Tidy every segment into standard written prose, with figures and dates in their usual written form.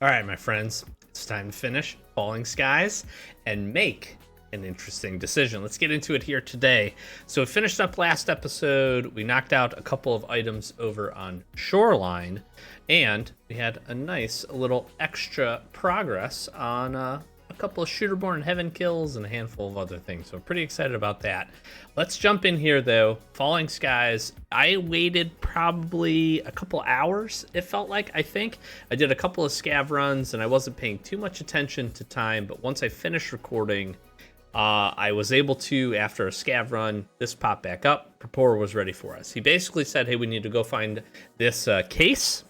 All right, my friends, it's time to finish Falling Skies and make an interesting decision. Let's get into it here today. So we finished up last episode. We knocked out a couple of items over on Shoreline, and we had a nice little extra progress on a couple of Shooterborn Heaven kills and a handful of other things. So I'm pretty excited about that. Let's jump in here though. Falling Skies, I waited probably a couple hours, it felt like. I think I did a couple of scav runs and I wasn't paying too much attention to time, but once I finished recording, I was able to, after a scav run, this popped back up. Prapor was ready for us. He basically said, hey, we need to go find this case.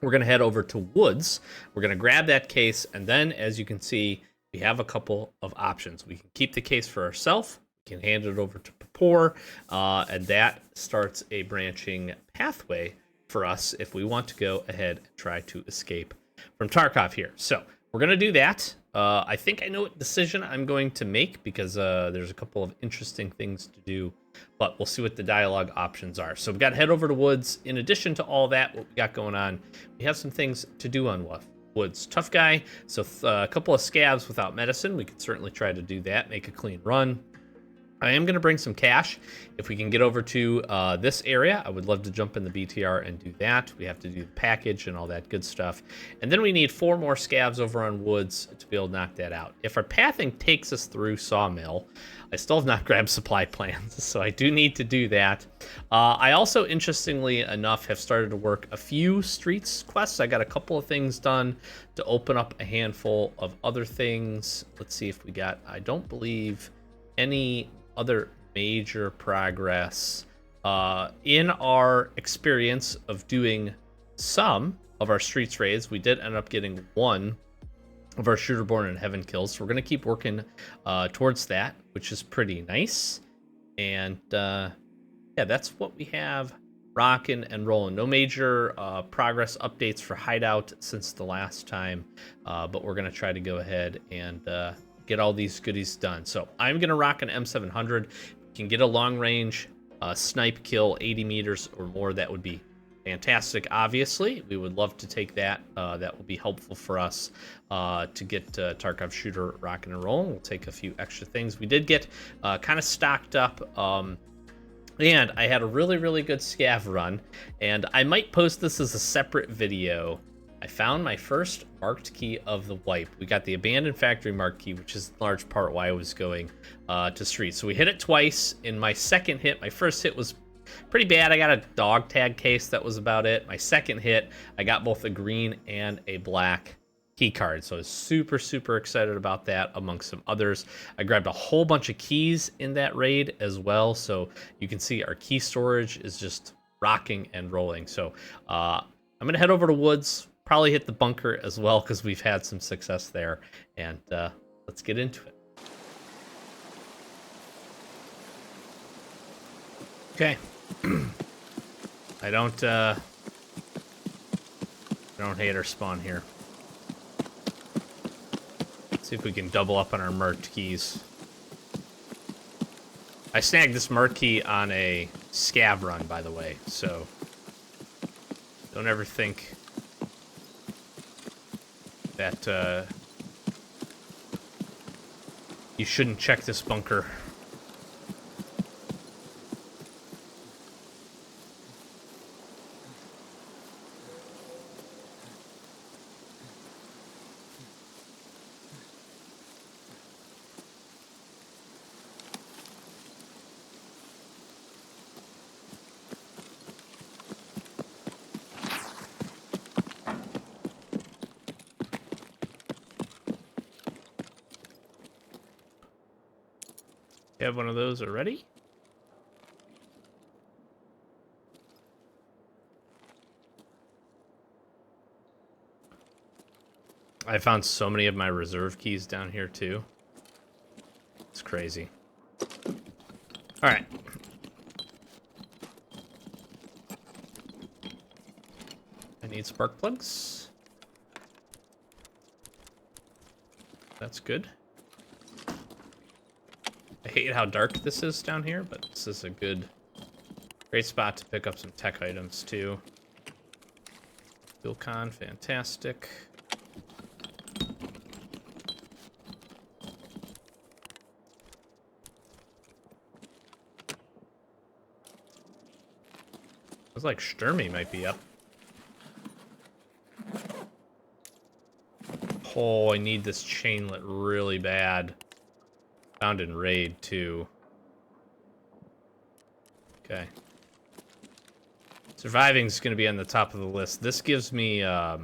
We're going to head over to Woods. We're going to grab that case, and then, as you can see, we have a couple of options. We can keep the case for ourselves. We can hand it over to Prapor, and that starts a branching pathway for us if we want to go ahead and try to escape from Tarkov here. So we're going to do that. I think I know what decision I'm going to make because there's a couple of interesting things to do, but we'll see what the dialogue options are. So we've got to head over to Woods. In addition to all that, what we got going on, we have some things to do on Woods. Tough guy, so a couple of scavs without medicine. We could certainly try to do that, make a clean run. I am going to bring some cash. If we can get over to this area, I would love to jump in the BTR and do that. We have to do the package and all that good stuff. And then we need 4 more scavs over on Woods to be able to knock that out. If our pathing takes us through Sawmill, I still have not grabbed supply plans, so I do need to do that. I also, interestingly enough, have started to work a few streets quests. I got a couple of things done to open up a handful of other things. Let's see if we got, I don't believe, any other major progress in our experience of doing some of our streets raids. We did end up getting one of our Shooterborn and Heaven kills, so we're going to keep working towards that, which is pretty nice. And yeah, that's what we have rocking and rolling. No major progress updates for Hideout since the last time, but we're going to try to go ahead and get all these goodies done. So I'm going to rock an M700. Can get a long range snipe kill 80 meters or more. That would be fantastic. Obviously, we would love to take that. That will be helpful for us to get Tarkov shooter rocking and rolling. We'll take a few extra things. We did get kind of stocked up. And I had a really, really good scav run. And I might post this as a separate video. I found my first marked key of the wipe. We got the abandoned factory marked key, which is in large part why I was going to street. So we hit it twice. In my second hit, my first hit was pretty bad. I got a dog tag case. That was about it. My second hit, I got both a green and a black key card. So I was super, super excited about that amongst some others. I grabbed a whole bunch of keys in that raid as well. So you can see our key storage is just rocking and rolling. So I'm going to head over to Woods. Probably hit the bunker as well because we've had some success there. And let's get into it. Okay. I don't hate our spawn here. Let's see if we can double up on our marked keys. I snagged this marked key on a scav run, by the way, so don't ever think that you shouldn't check this bunker. You have one of those already? I found so many of my reserve keys down here too. It's crazy. All right. I need spark plugs. That's good. I hate how dark this is down here, but this is a great spot to pick up some tech items too. Fuel con, fantastic. like Sturmy might be up. Oh, I need this chainlet really bad. Found in raid, too. Okay. Surviving's going to be on the top of the list. This gives me, what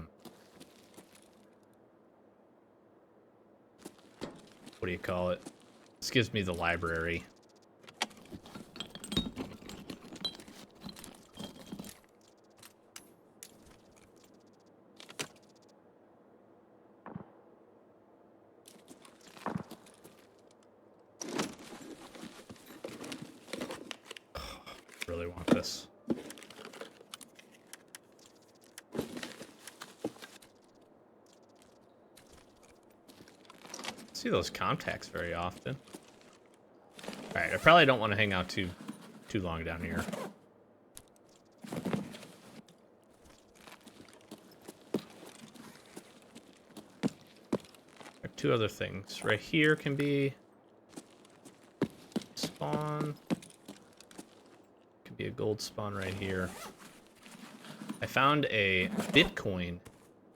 do you call it? This gives me the library. Really want this. See those contacts very often. Alright, I probably don't want to hang out too long down here. There are two other things. Right here can be spawn. Could be a gold spawn right here. I found a Bitcoin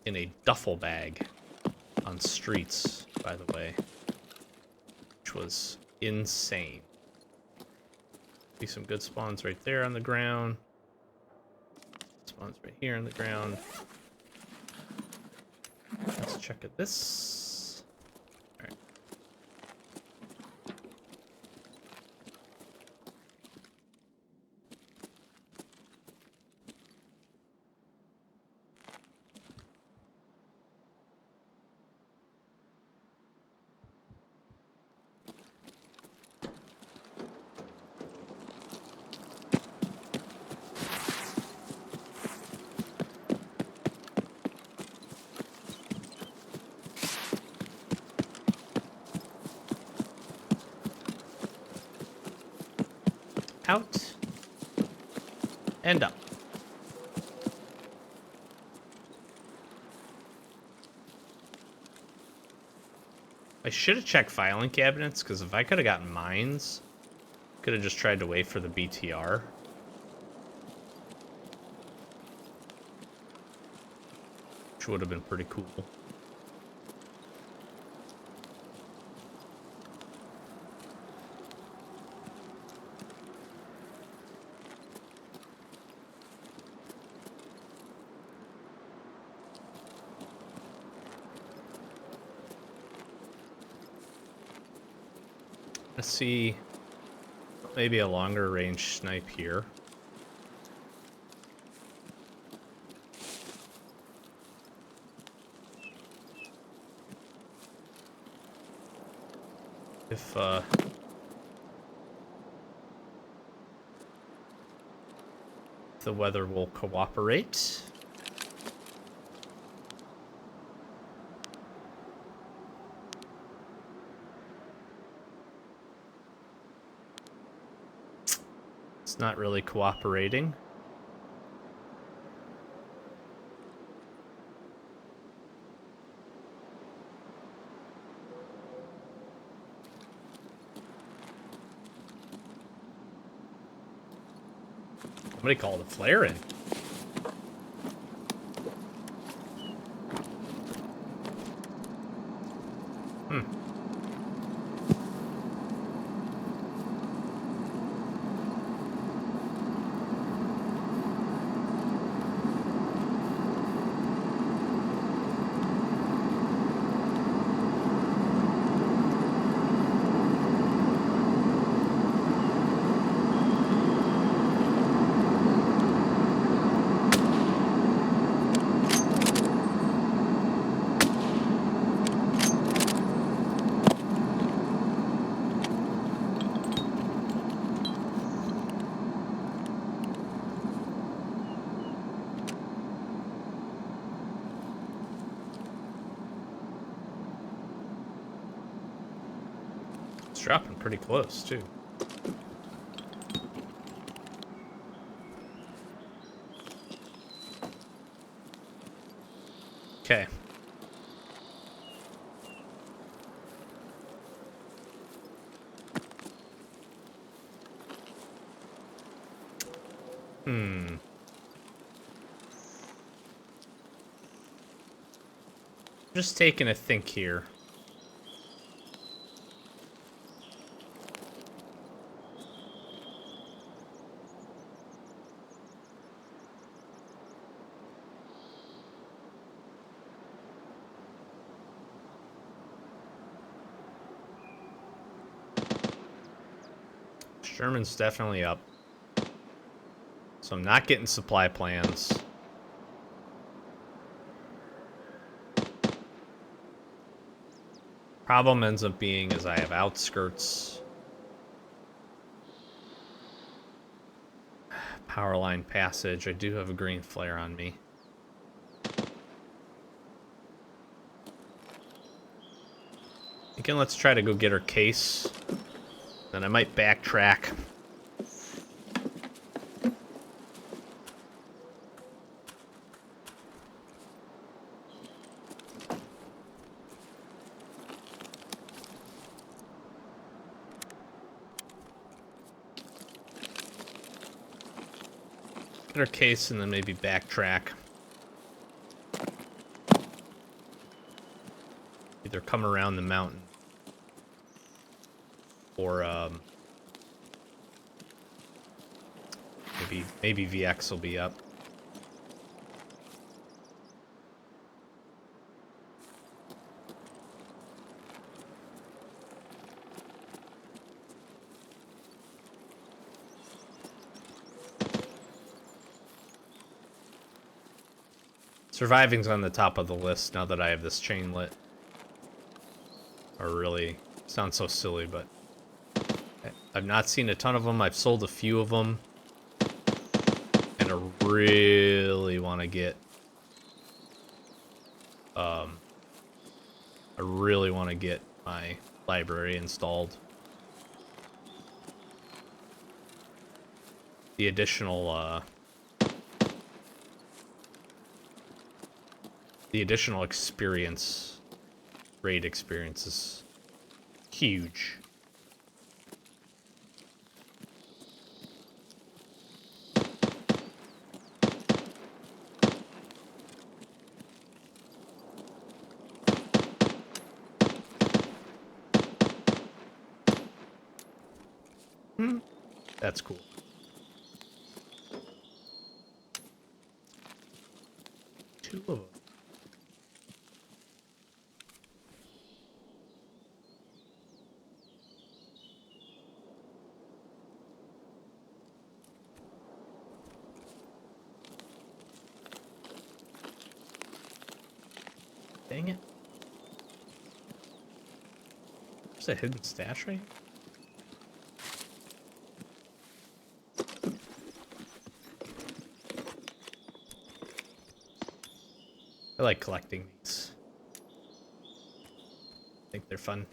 in a duffel bag on streets, by the way, which was insane. See some good spawns right there on the ground. Spawns right here on the ground. Let's check at this. All right. Out and up. I should have checked filing cabinets, because if I could have gotten mines, could have just tried to wait for the BTR. Which would have been pretty cool. Let's see, maybe a longer range snipe here. If the weather will cooperate. It's not really cooperating. Somebody called a flare in. Dropping pretty close, too. Okay. Just taking a think here. Sherman's definitely up. So I'm not getting supply plans. Problem ends up being is I have outskirts. Power line passage. I do have a green flare on me. Again, let's try to go get her case. Then I might backtrack. Get her case and then maybe backtrack. Either come around the mountain or maybe VX will be up. Surviving's on the top of the list now that I have this chain lit. Or really, sounds so silly, but I've not seen a ton of them. I've sold a few of them. And I really want to get... I really want to get my library installed. The additional experience, raid experience is huge. That's cool. Two of them. Dang it. There's a hidden stash right here. I like collecting these. I think they're fun.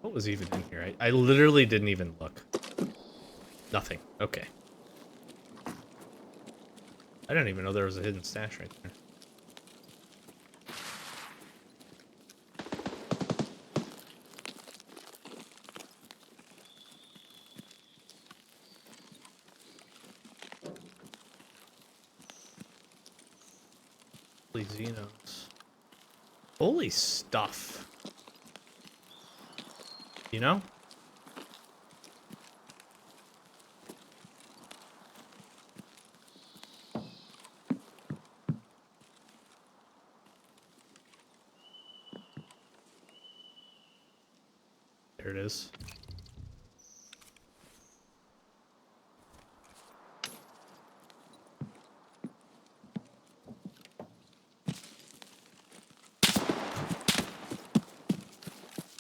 What was even in here? I literally didn't even look. Nothing. Okay. I didn't even know there was a hidden stash right there. Xenos. Holy stuff. You know? There it is.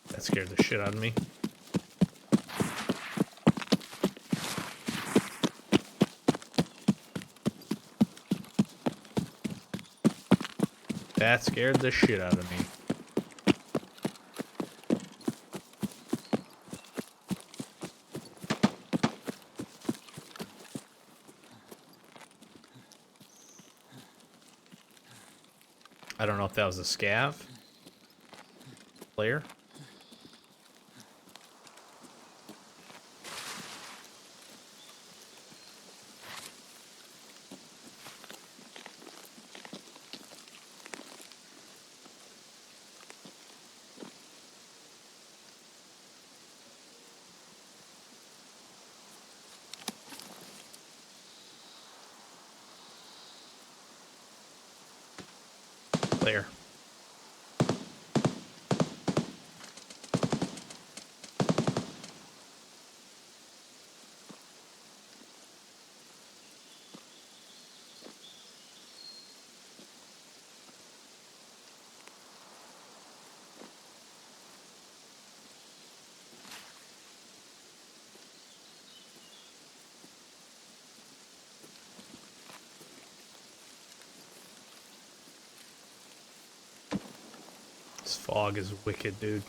That scared the shit out of me. That scared the shit out of me. I don't know if that was a scav player. there. This fog is wicked, dude.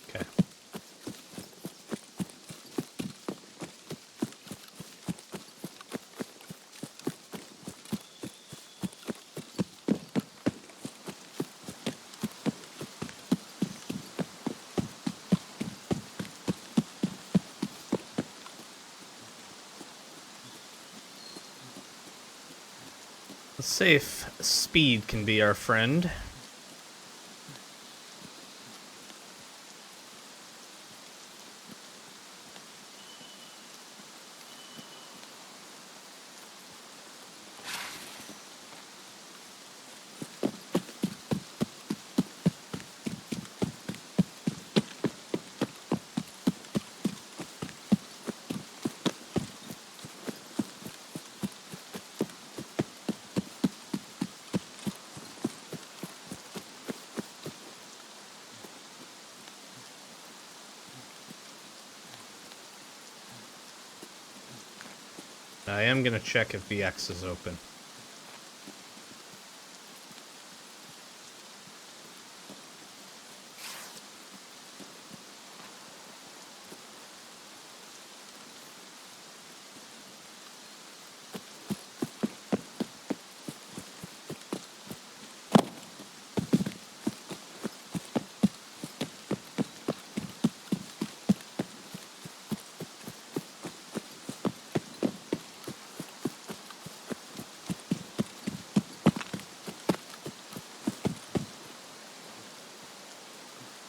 Okay. Safe speed can be our friend. I am going to check if VX is open.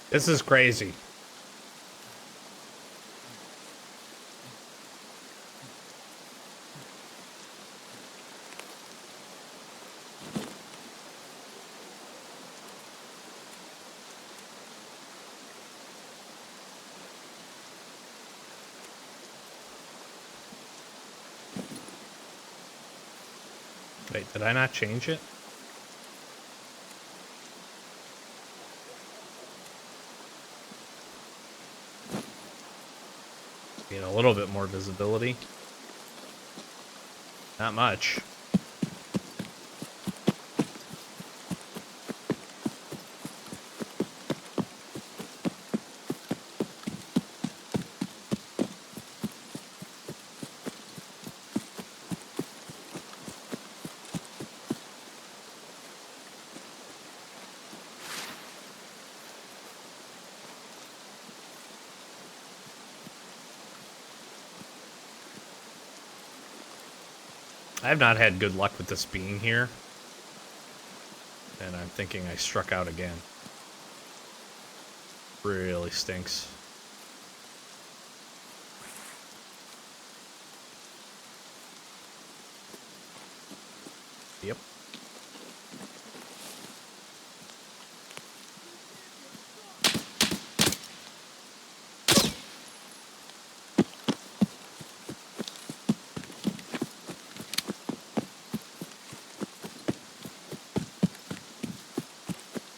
This is crazy. Wait, did I not change it? Need a little bit more visibility. Not much. I have not had good luck with this being here. And I'm thinking I struck out again. Really stinks. Yep.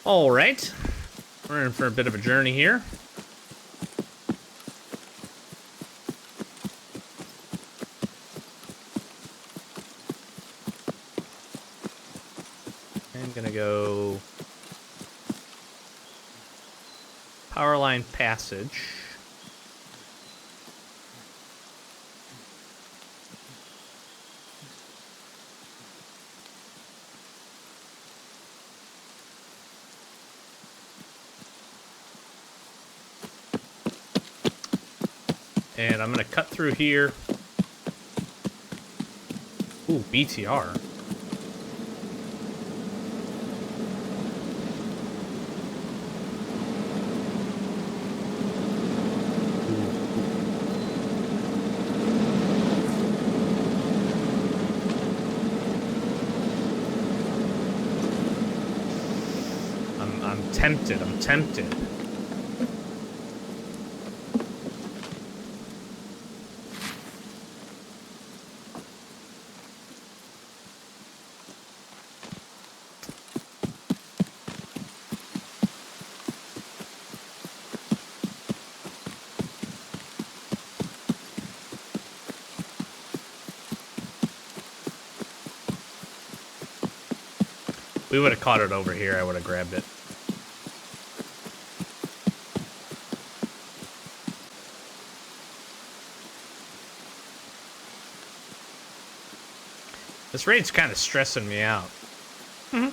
All right. We're in for a bit of a journey here. I'm gonna go Powerline Passage. And I'm gonna cut through here. Ooh, BTR. I'm tempted. We would have caught it over here, I would have grabbed it. This raid's kind of stressing me out. Mm-hmm.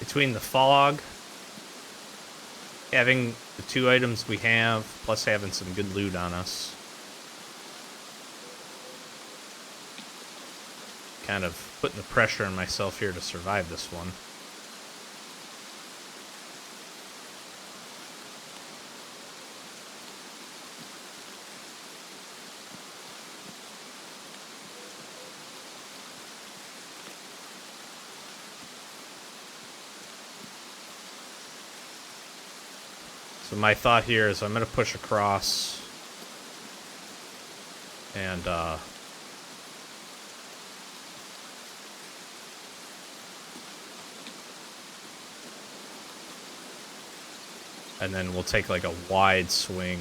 Between the fog, having the 2 items we have, plus having some good loot on us, kind of putting the pressure on myself here to survive this one. So my thought here is I'm going to push across and then we'll take like a wide swing.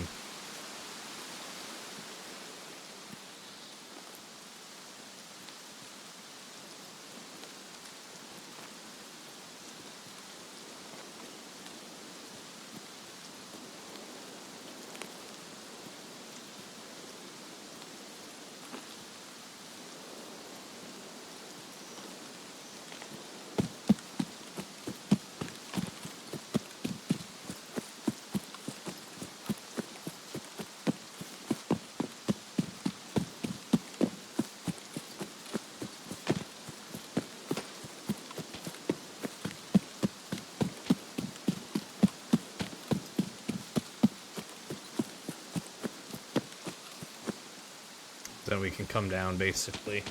Then we can come down, basically.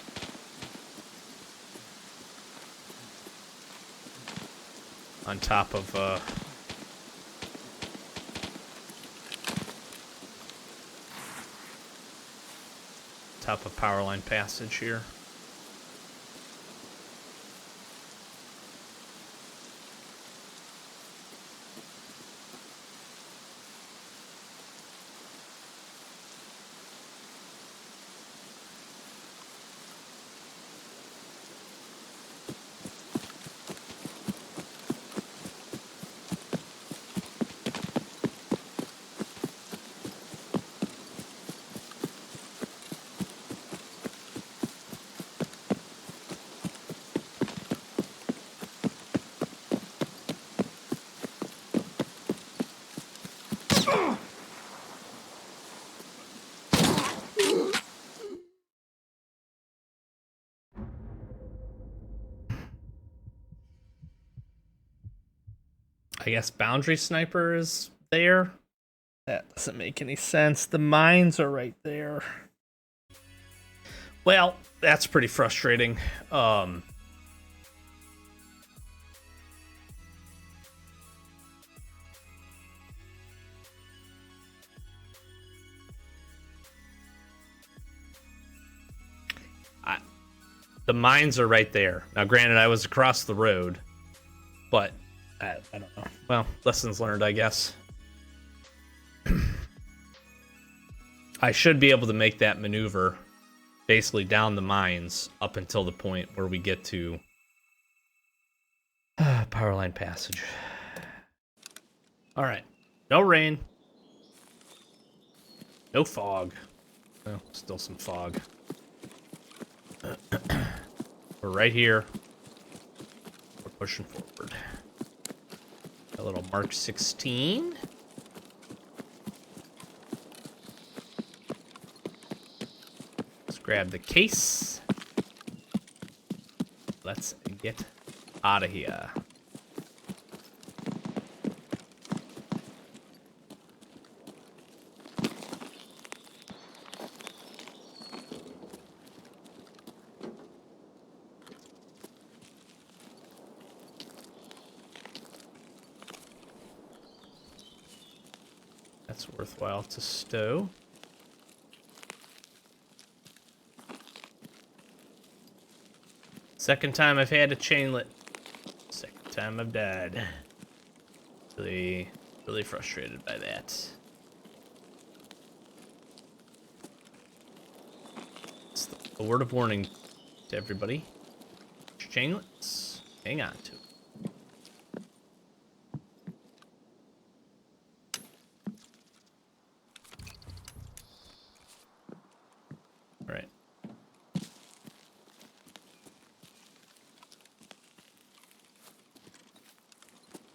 On top of, power line passage here. I guess boundary sniper is there. That doesn't make any sense. The mines are right there. Well, that's pretty frustrating. The mines are right there. Now, granted, I was across the road, but I don't know. Well, lessons learned, I guess. I should be able to make that maneuver basically down the mines up until the point where we get to Power line passage. All right. No rain. No fog. Well, still some fog. We're right here. We're pushing forward. A little Mark 16. Let's grab the case. Let's get out of here. That's worthwhile to stow. Second time I've had a chainlet. Second time I've died. Really frustrated by that. It's a word of warning to everybody. Chainlets, hang on to it. All right.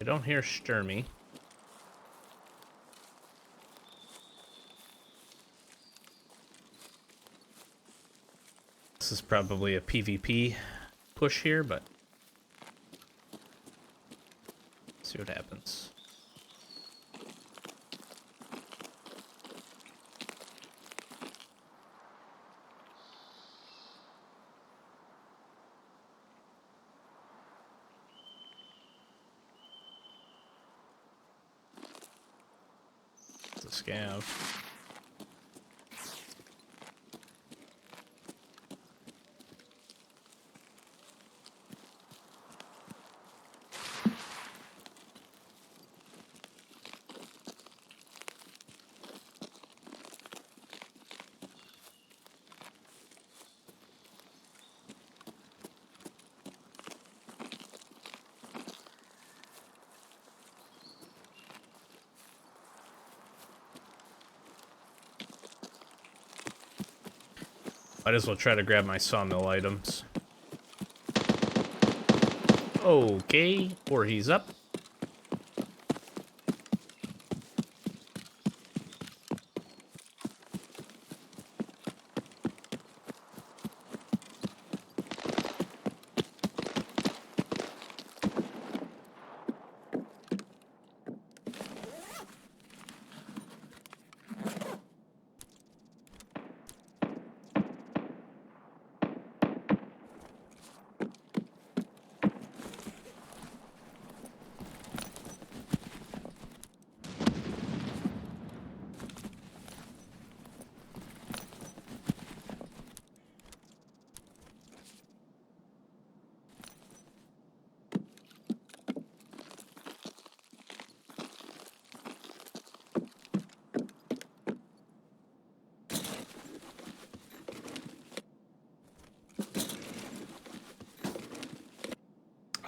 I don't hear Sturmy. This is probably a PvP push here, but let's see what happens. It's a scav. Might as well try to grab my sawmill items. Okay, or he's up.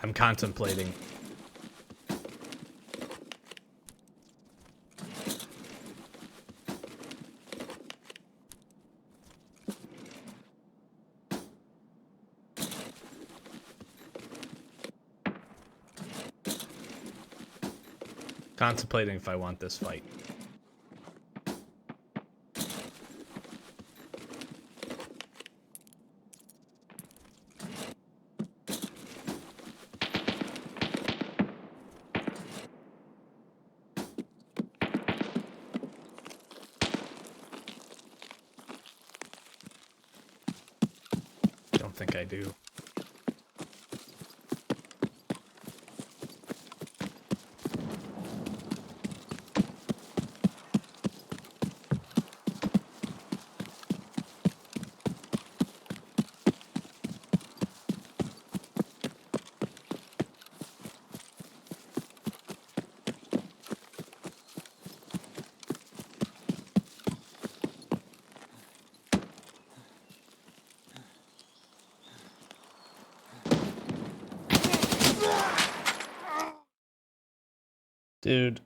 I'm contemplating. Contemplating if I want this fight. Don't think I do. Dude.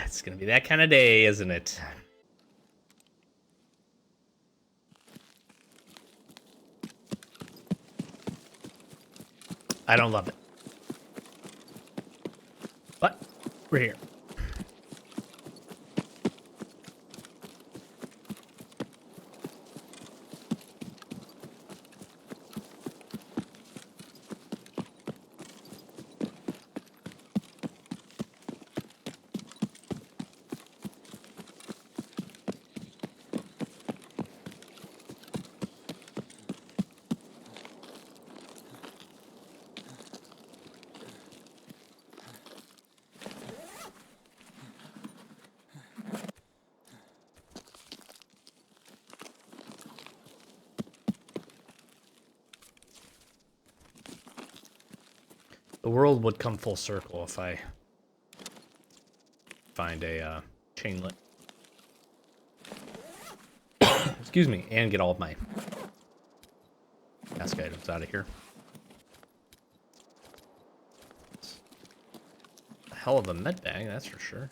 It's gonna be that kind of day, isn't it? I don't love it. But we're here. The world would come full circle if I find a chainlet. Excuse me, and get all of my task items out of here. It's a hell of a med bag, that's for sure.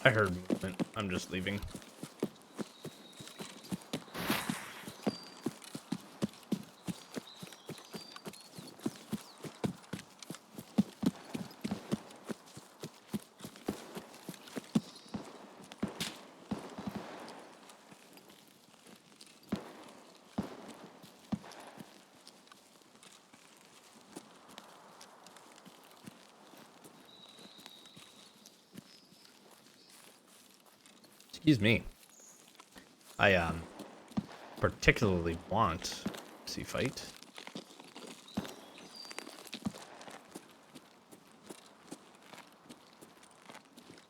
I heard movement. I'm just leaving. Excuse me. I particularly want to fight.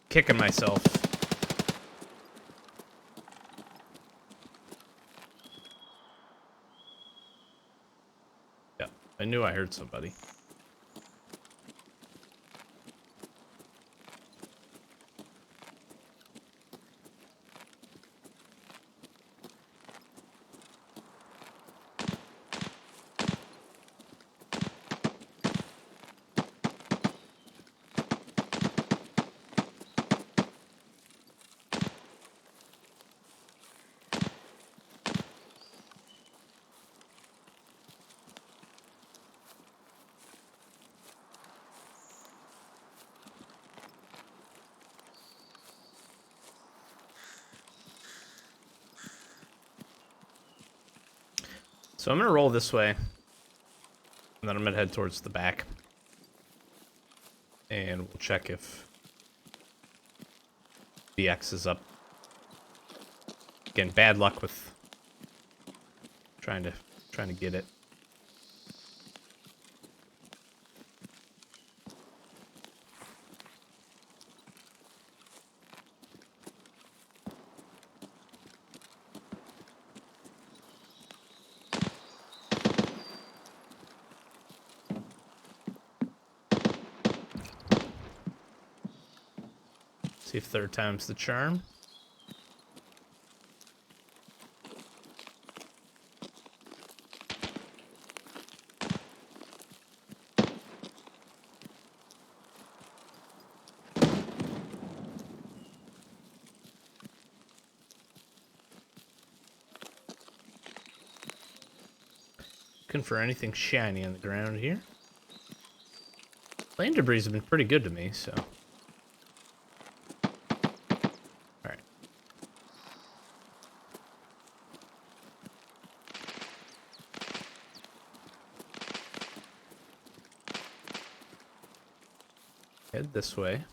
Kicking myself. Yeah, I knew I heard somebody. So I'm gonna roll this way, and then I'm gonna head towards the back, and we'll check if BX is up. Again, bad luck with trying to get it. See if third time's the charm. Looking for anything shiny on the ground here. Land debris has been pretty good to me, so. Alright. Head this way.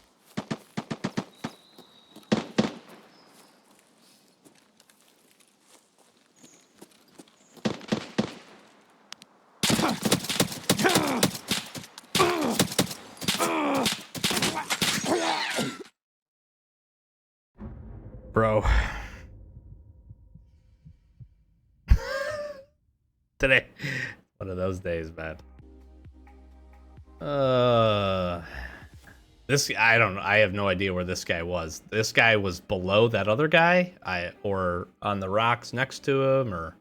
Bro. Today. One of those days, man. This I don't know. I have no idea where this guy was. This guy was below that other guy, or on the rocks next to him, or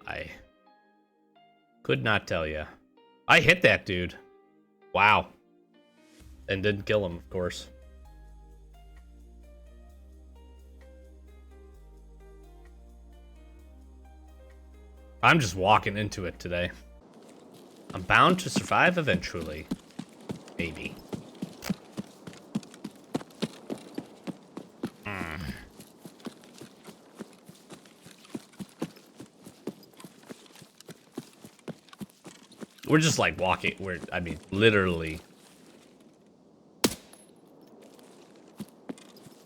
I could not tell you. I hit that dude. Wow. And didn't kill him, of course. I'm just walking into it today. I'm bound to survive eventually. Maybe. We're just like walking. I mean, literally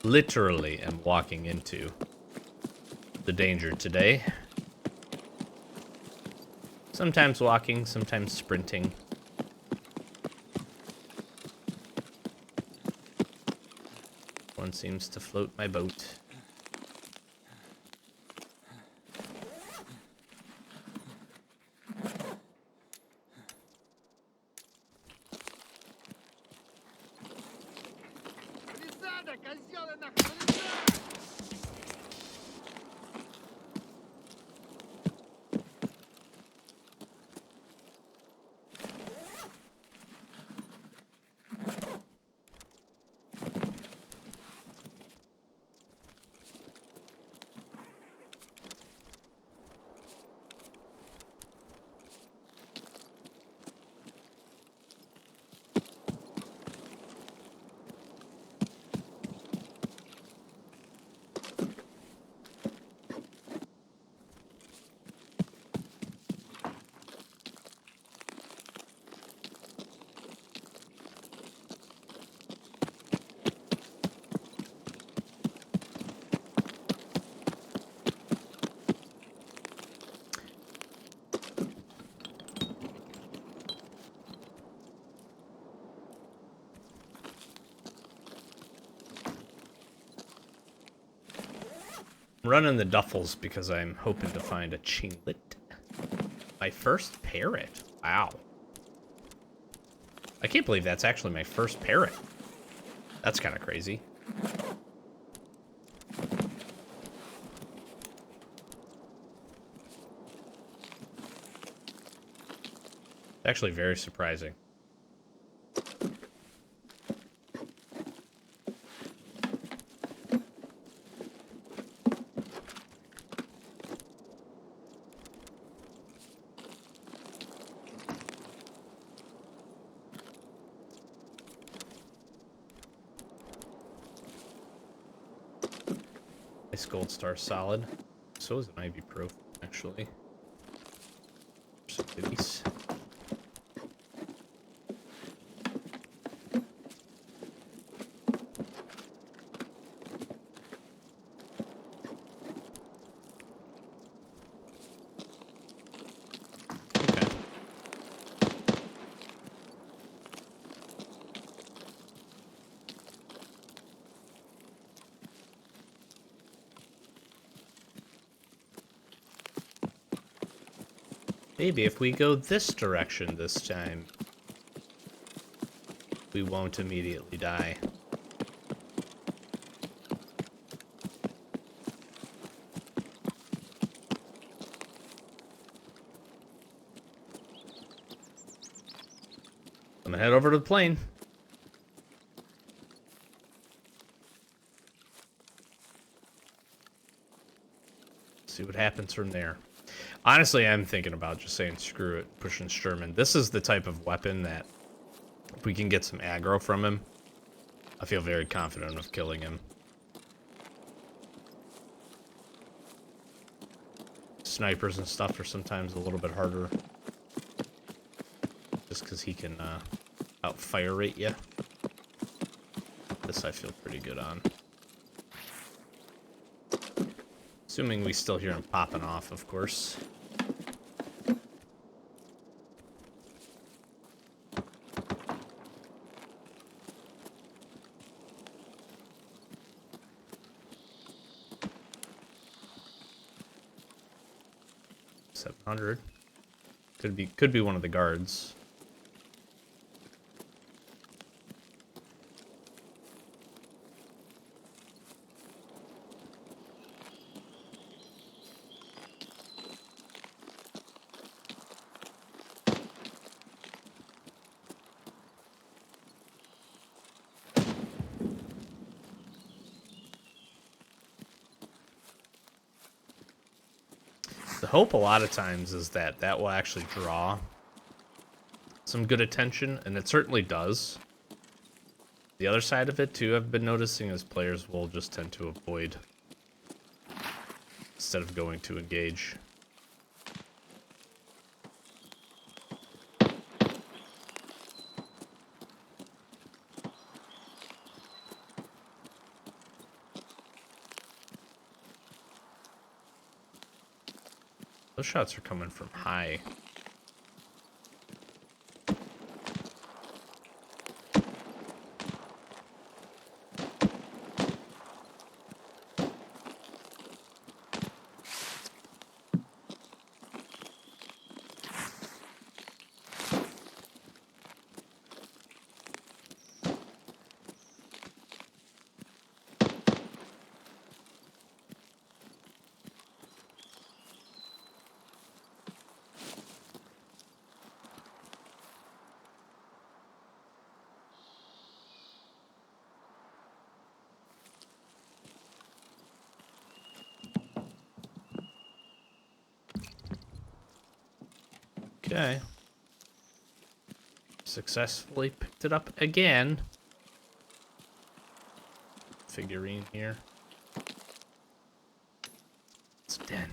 am walking into the danger today. Sometimes walking, sometimes sprinting. One seems to float my boat. I'm running the duffels because I'm hoping to find a chinglet. My first parrot. Wow. I can't believe that's actually my first parrot. That's kind of crazy. Actually very surprising. Nice gold star solid. So is an ibuprofen, actually. Some goodies. Maybe if we go this direction this time, we won't immediately die. I'm gonna head over to the plane. See what happens from there. Honestly, I'm thinking about just saying screw it, pushing Sherman. This is the type of weapon that if we can get some aggro from him, I feel very confident of killing him. Snipers and stuff are sometimes a little bit harder. Just because he can out-fire rate you. This I feel pretty good on. Assuming we still hear him popping off, of course. $700. Could be one of the guards. The hope a lot of times is that that will actually draw some good attention, and it certainly does. The other side of it, too, I've been noticing is players will just tend to avoid instead of going to engage. Those shots are coming from high. Okay. Successfully picked it up again. Figurine here. It's dead.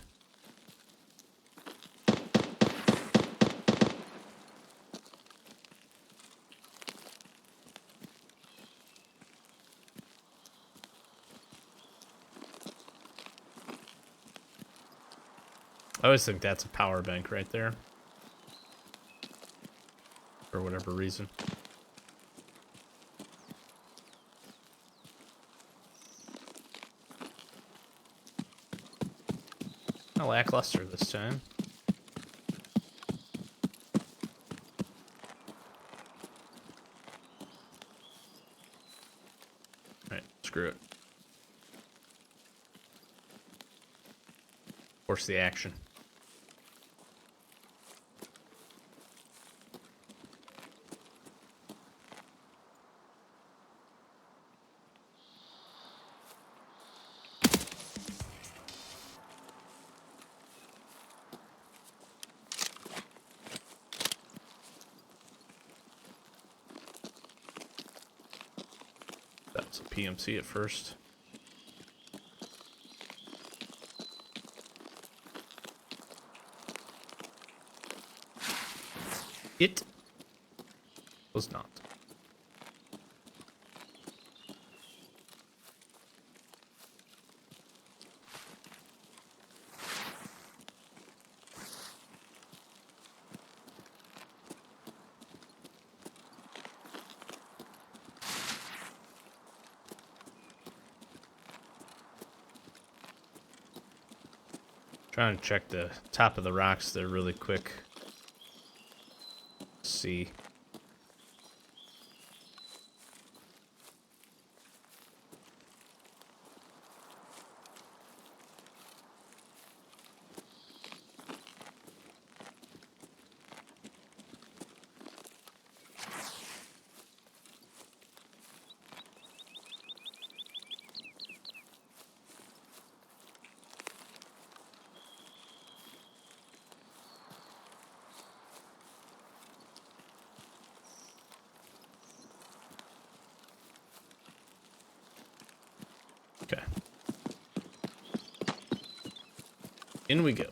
I always think that's a power bank right there. For whatever reason. Lackluster this time. Alright, screw it. Force the action. That's a PMC at first. It was not. Trying to check the top of the rocks there really quick. See. In we go.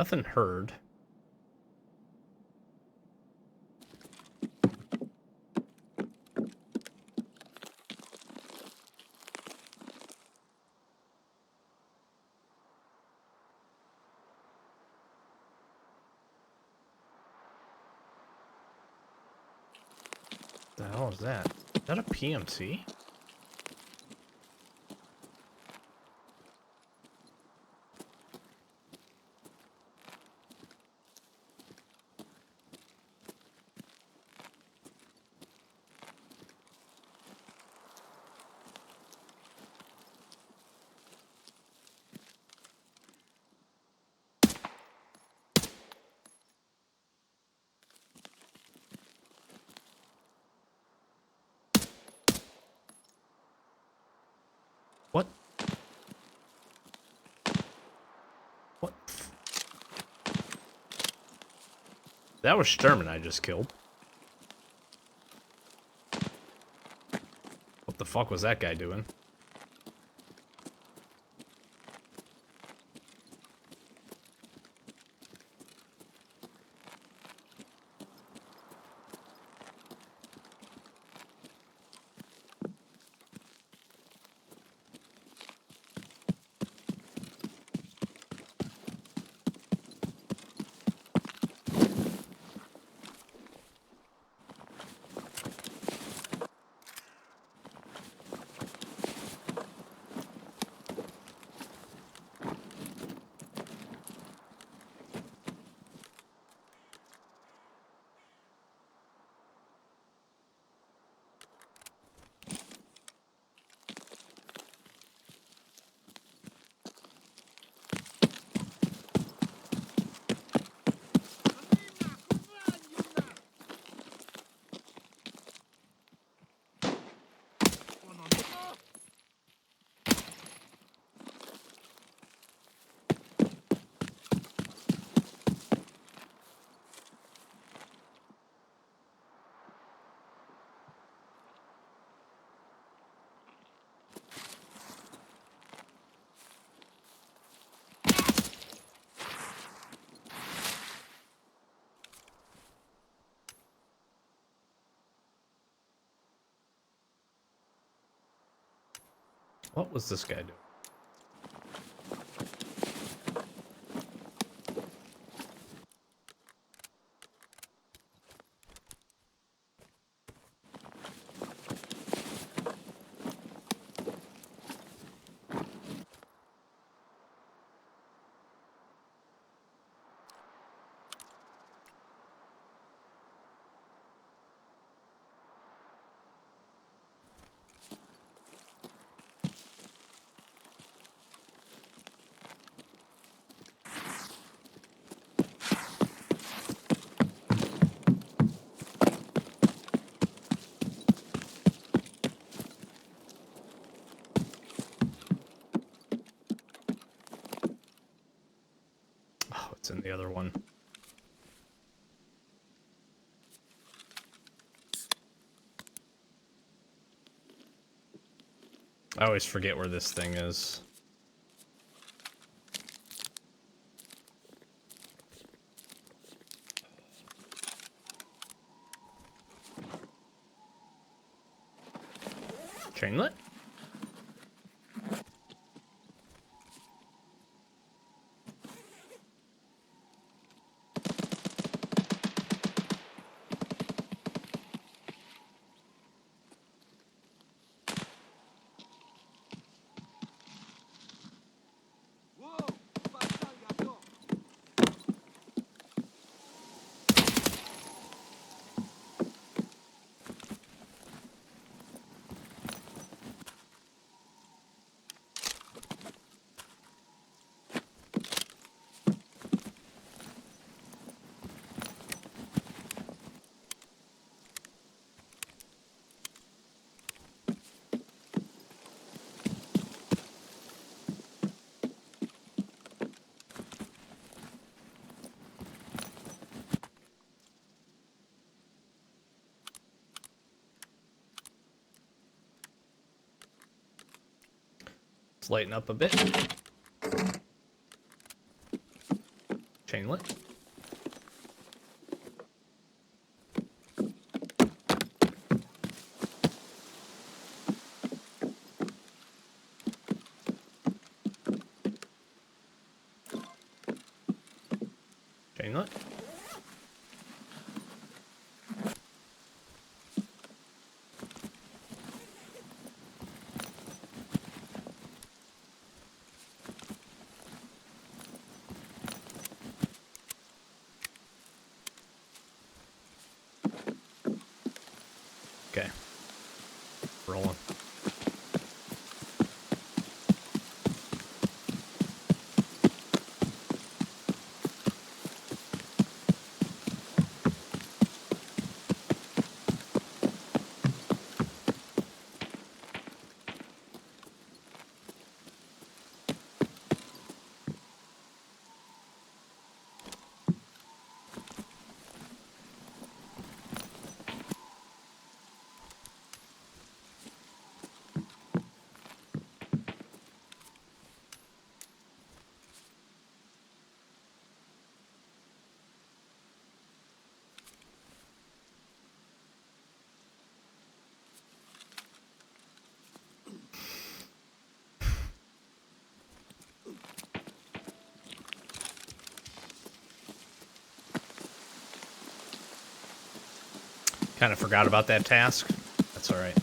Nothing heard. The hell is that? Is that a PMC? What? What? That was Sturman I just killed. What the fuck was that guy doing? What was this guy doing? It's in the other one. I always forget where this thing is. Chainlet? Let's lighten up a bit. Chainlet. Chainlet. Okay. Rolling. Kind of forgot about that task. That's all right.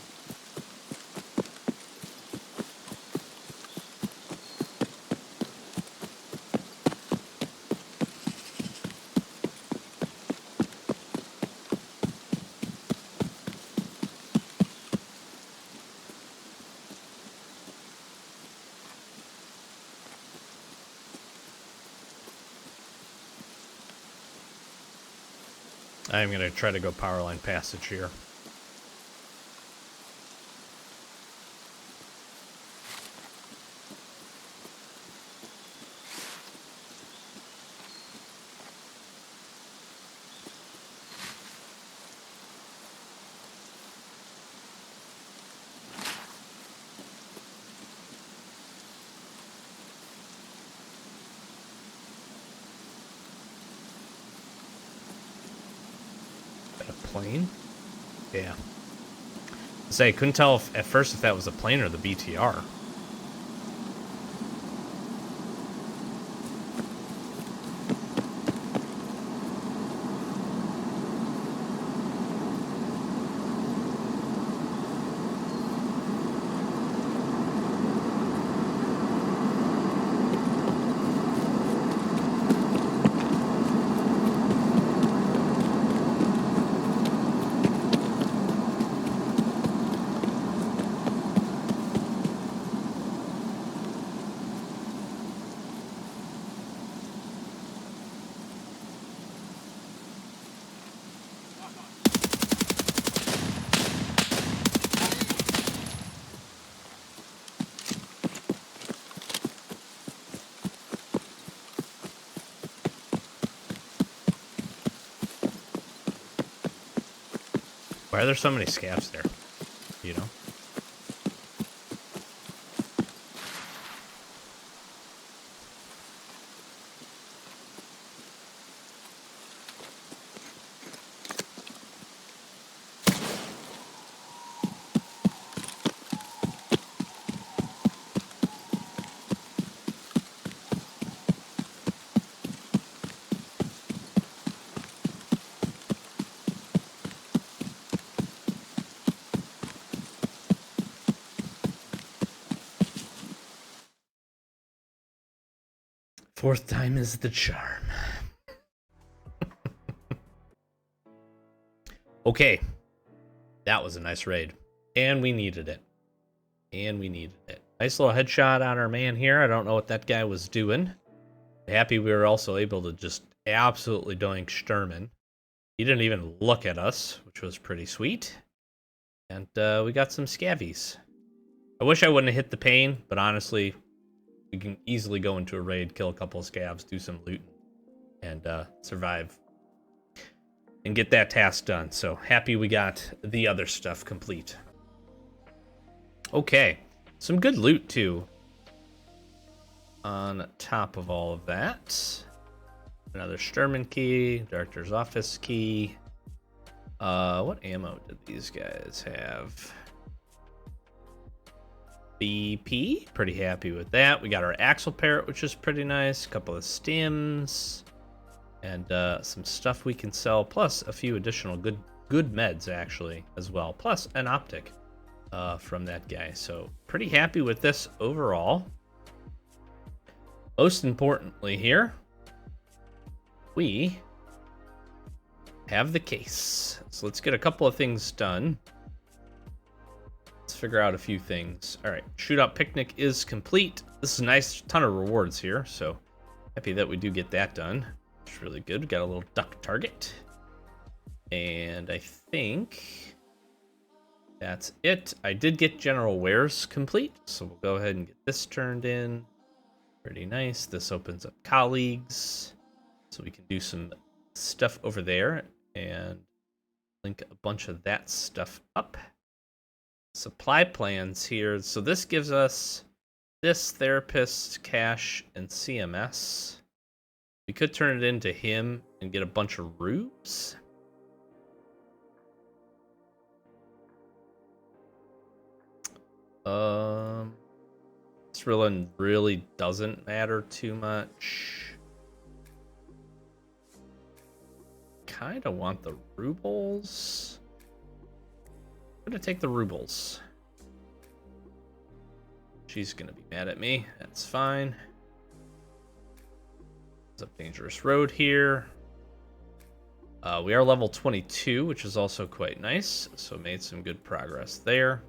I'm going to try to go power line passage here. Plane? Yeah. I couldn't tell at first if that was a plane or the BTR. Why are there so many scavs there? You know? Fourth time is the charm. Okay. That was a nice raid. And we needed it. Nice little headshot on our man here. I don't know what that guy was doing. Happy we were also able to just absolutely doink Sturman. He didn't even look at us, which was pretty sweet. And we got some scavies. I wish I wouldn't have hit the pain, but honestly, we can easily go into a raid, kill a couple of scavs, do some loot, and survive. And get that task done. So happy we got the other stuff complete. Okay. Some good loot, too. On top of all of that. Another Sturman key. Director's office key. What ammo did these guys have? BP. Pretty happy with that. We got our Axle Parrot, which is pretty nice. A couple of stims. And some stuff we can sell. Plus a few additional good meds, actually, as well. Plus an optic from that guy. So pretty happy with this overall. Most importantly here, we have the case. So let's get a couple of things done. Let's figure out a few things. All right, shootout picnic is complete. This is a nice ton of rewards here, so happy that we do get that done. It's really good. We got a little duck target. And I think that's it. I did get general wares complete, so we'll go ahead and get this turned in. Pretty nice. This opens up colleagues, so we can do some stuff over there and link a bunch of that stuff up. Supply plans here. So this gives us this therapist, cash, and CMS. We could turn it into him and get a bunch of rubes. This really doesn't matter too much. Kind of want the rubles. I'm gonna take the rubles. She's gonna be mad at me. That's fine. It's a dangerous road here. We are level 22, which is also quite nice. So made some good progress there.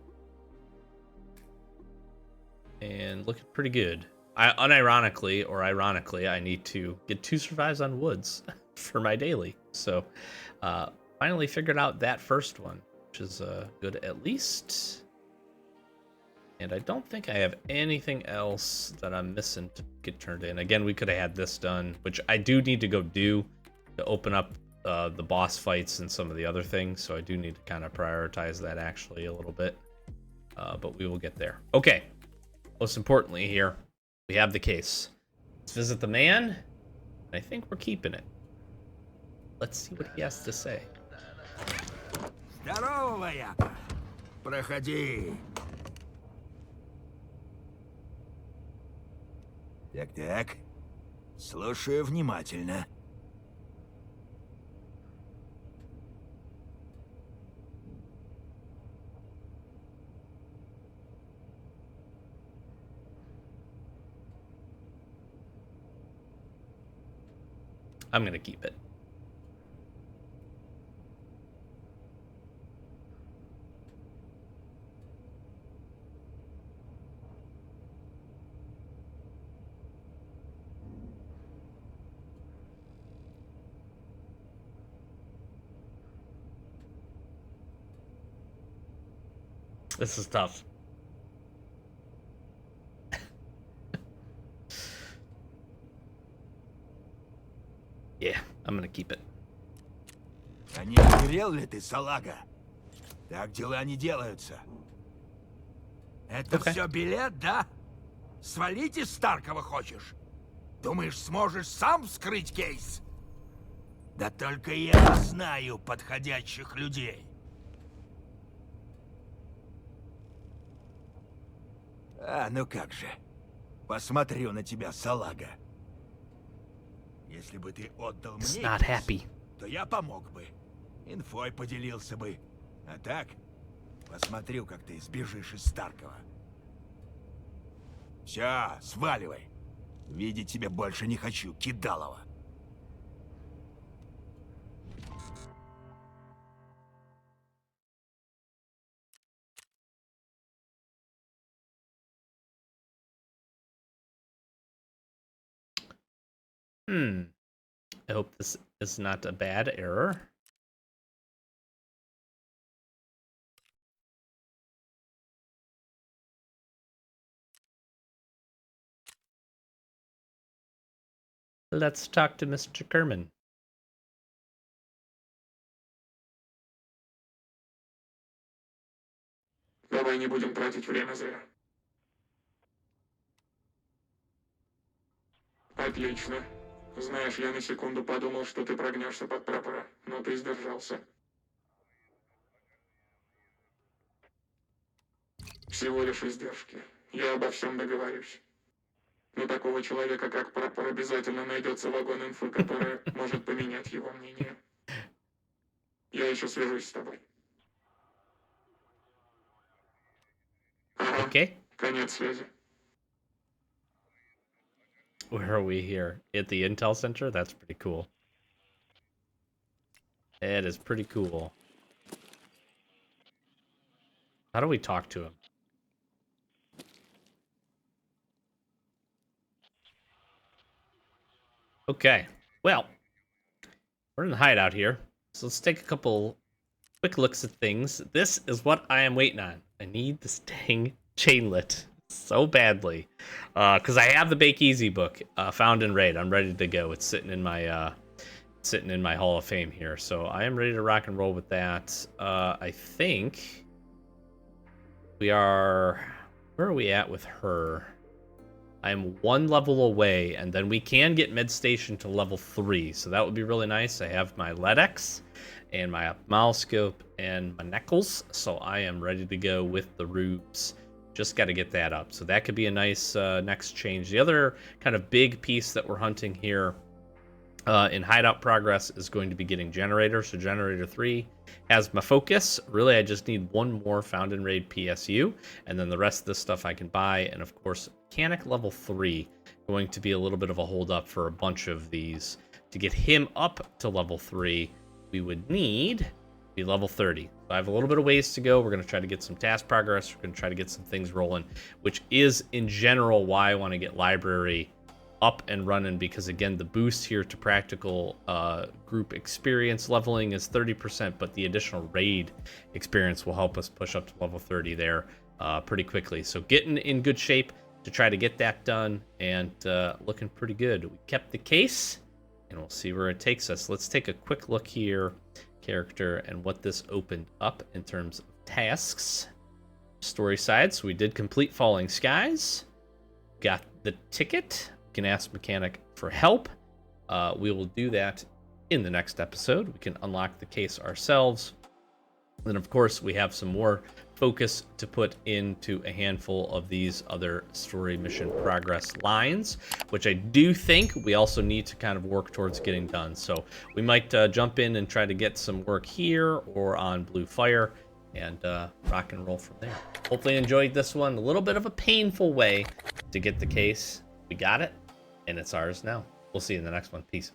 And looking pretty good. Unironically, or ironically, I need to get 2 survives on woods for my daily. So finally figured out that first one, which is good at least. And I don't think I have anything else that I'm missing to get turned in. Again, we could have had this done, which I do need to go do to open up the boss fights and some of the other things. So I do need to kind of prioritize that actually a little bit. But we will get there. Okay. Most importantly here, we have the case. Let's visit the man. I think we're keeping it. Let's see what he has to say. Здорово, вояка. Проходи. Так. Слушаю внимательно. I'm gonna keep it. This is tough. Yeah, I'm gonna keep it. А не охерел ли ты, салага? Так дела не делаются. Это Окей. все билет, да? Свалить из Таркова хочешь? Думаешь, сможешь сам вскрыть кейс? Да только я знаю подходящих людей. А, ну как же. Посмотрю на тебя, салага. Если бы ты отдал It's мне not кейс, happy. то я помог бы. Инфой поделился бы. А так, посмотрю, как ты сбежишь из Таркова. Все, сваливай. Видеть тебя больше не хочу, кидалово. I hope this is not a bad error. Let's talk to Mr. Kerman. Давай не будем тратить время зря. Отлично. Знаешь, я на секунду подумал, что ты прогнешься под прапора, но ты сдержался. Всего лишь издержки. Я обо всем договорюсь. Но такого человека, как прапор, обязательно найдется вагон инфы, который может поменять его мнение. Я еще свяжусь с тобой. Ага, Okay. конец связи. Where are we here? At the Intel Center? That's pretty cool. That is pretty cool. How do we talk to him? Okay. Well, we're in the hideout here. So let's take a couple quick looks at things. This is what I am waiting on. I need this dang chainlet so badly. Because I have the Bake Easy book found in Raid. I'm ready to go. It's sitting in my Hall of Fame here. So I am ready to rock and roll with that. I think we are... Where are we at with her? I'm 1 level away, and then we can get Med Station to level 3, so that would be really nice. I have my LEDX, and my Ophthalmoscope, and my Knuckles, so I am ready to go with the Rubes. Just got to get that up, so that could be a nice next change. The other kind of big piece that we're hunting here in Hideout Progress is going to be getting Generator, so Generator 3 has my focus. Really, I just need 1 more Found in Raid PSU, and then the rest of this stuff I can buy, and of course, Mechanic level 3, going to be a little bit of a hold up for a bunch of these. To get him up to level 3, we would need to be level 30. So I have a little bit of ways to go. We're going to try to get some task progress. We're going to try to get some things rolling, which is, in general, why I want to get Library up and running, because again, the boost here to practical group experience leveling is 30%, but the additional raid experience will help us push up to level 30 there pretty quickly. So getting in good shape to try to get that done, and looking pretty good. We kept the case, and we'll see where it takes us. Let's take a quick look here, character, and what this opened up in terms of tasks. Story side, so we did complete Falling Skies, got the ticket. Can ask Mechanic for help. We will do that in the next episode. We can unlock the case ourselves. Then, of course, we have some more focus to put into a handful of these other story mission progress lines, which I do think we also need to kind of work towards getting done. So we might jump in and try to get some work here or on Blue Fire, and rock and roll from there. Hopefully you enjoyed this one. A little bit of a painful way to get the case. We got it, and it's ours now. We'll see you in the next one. Peace.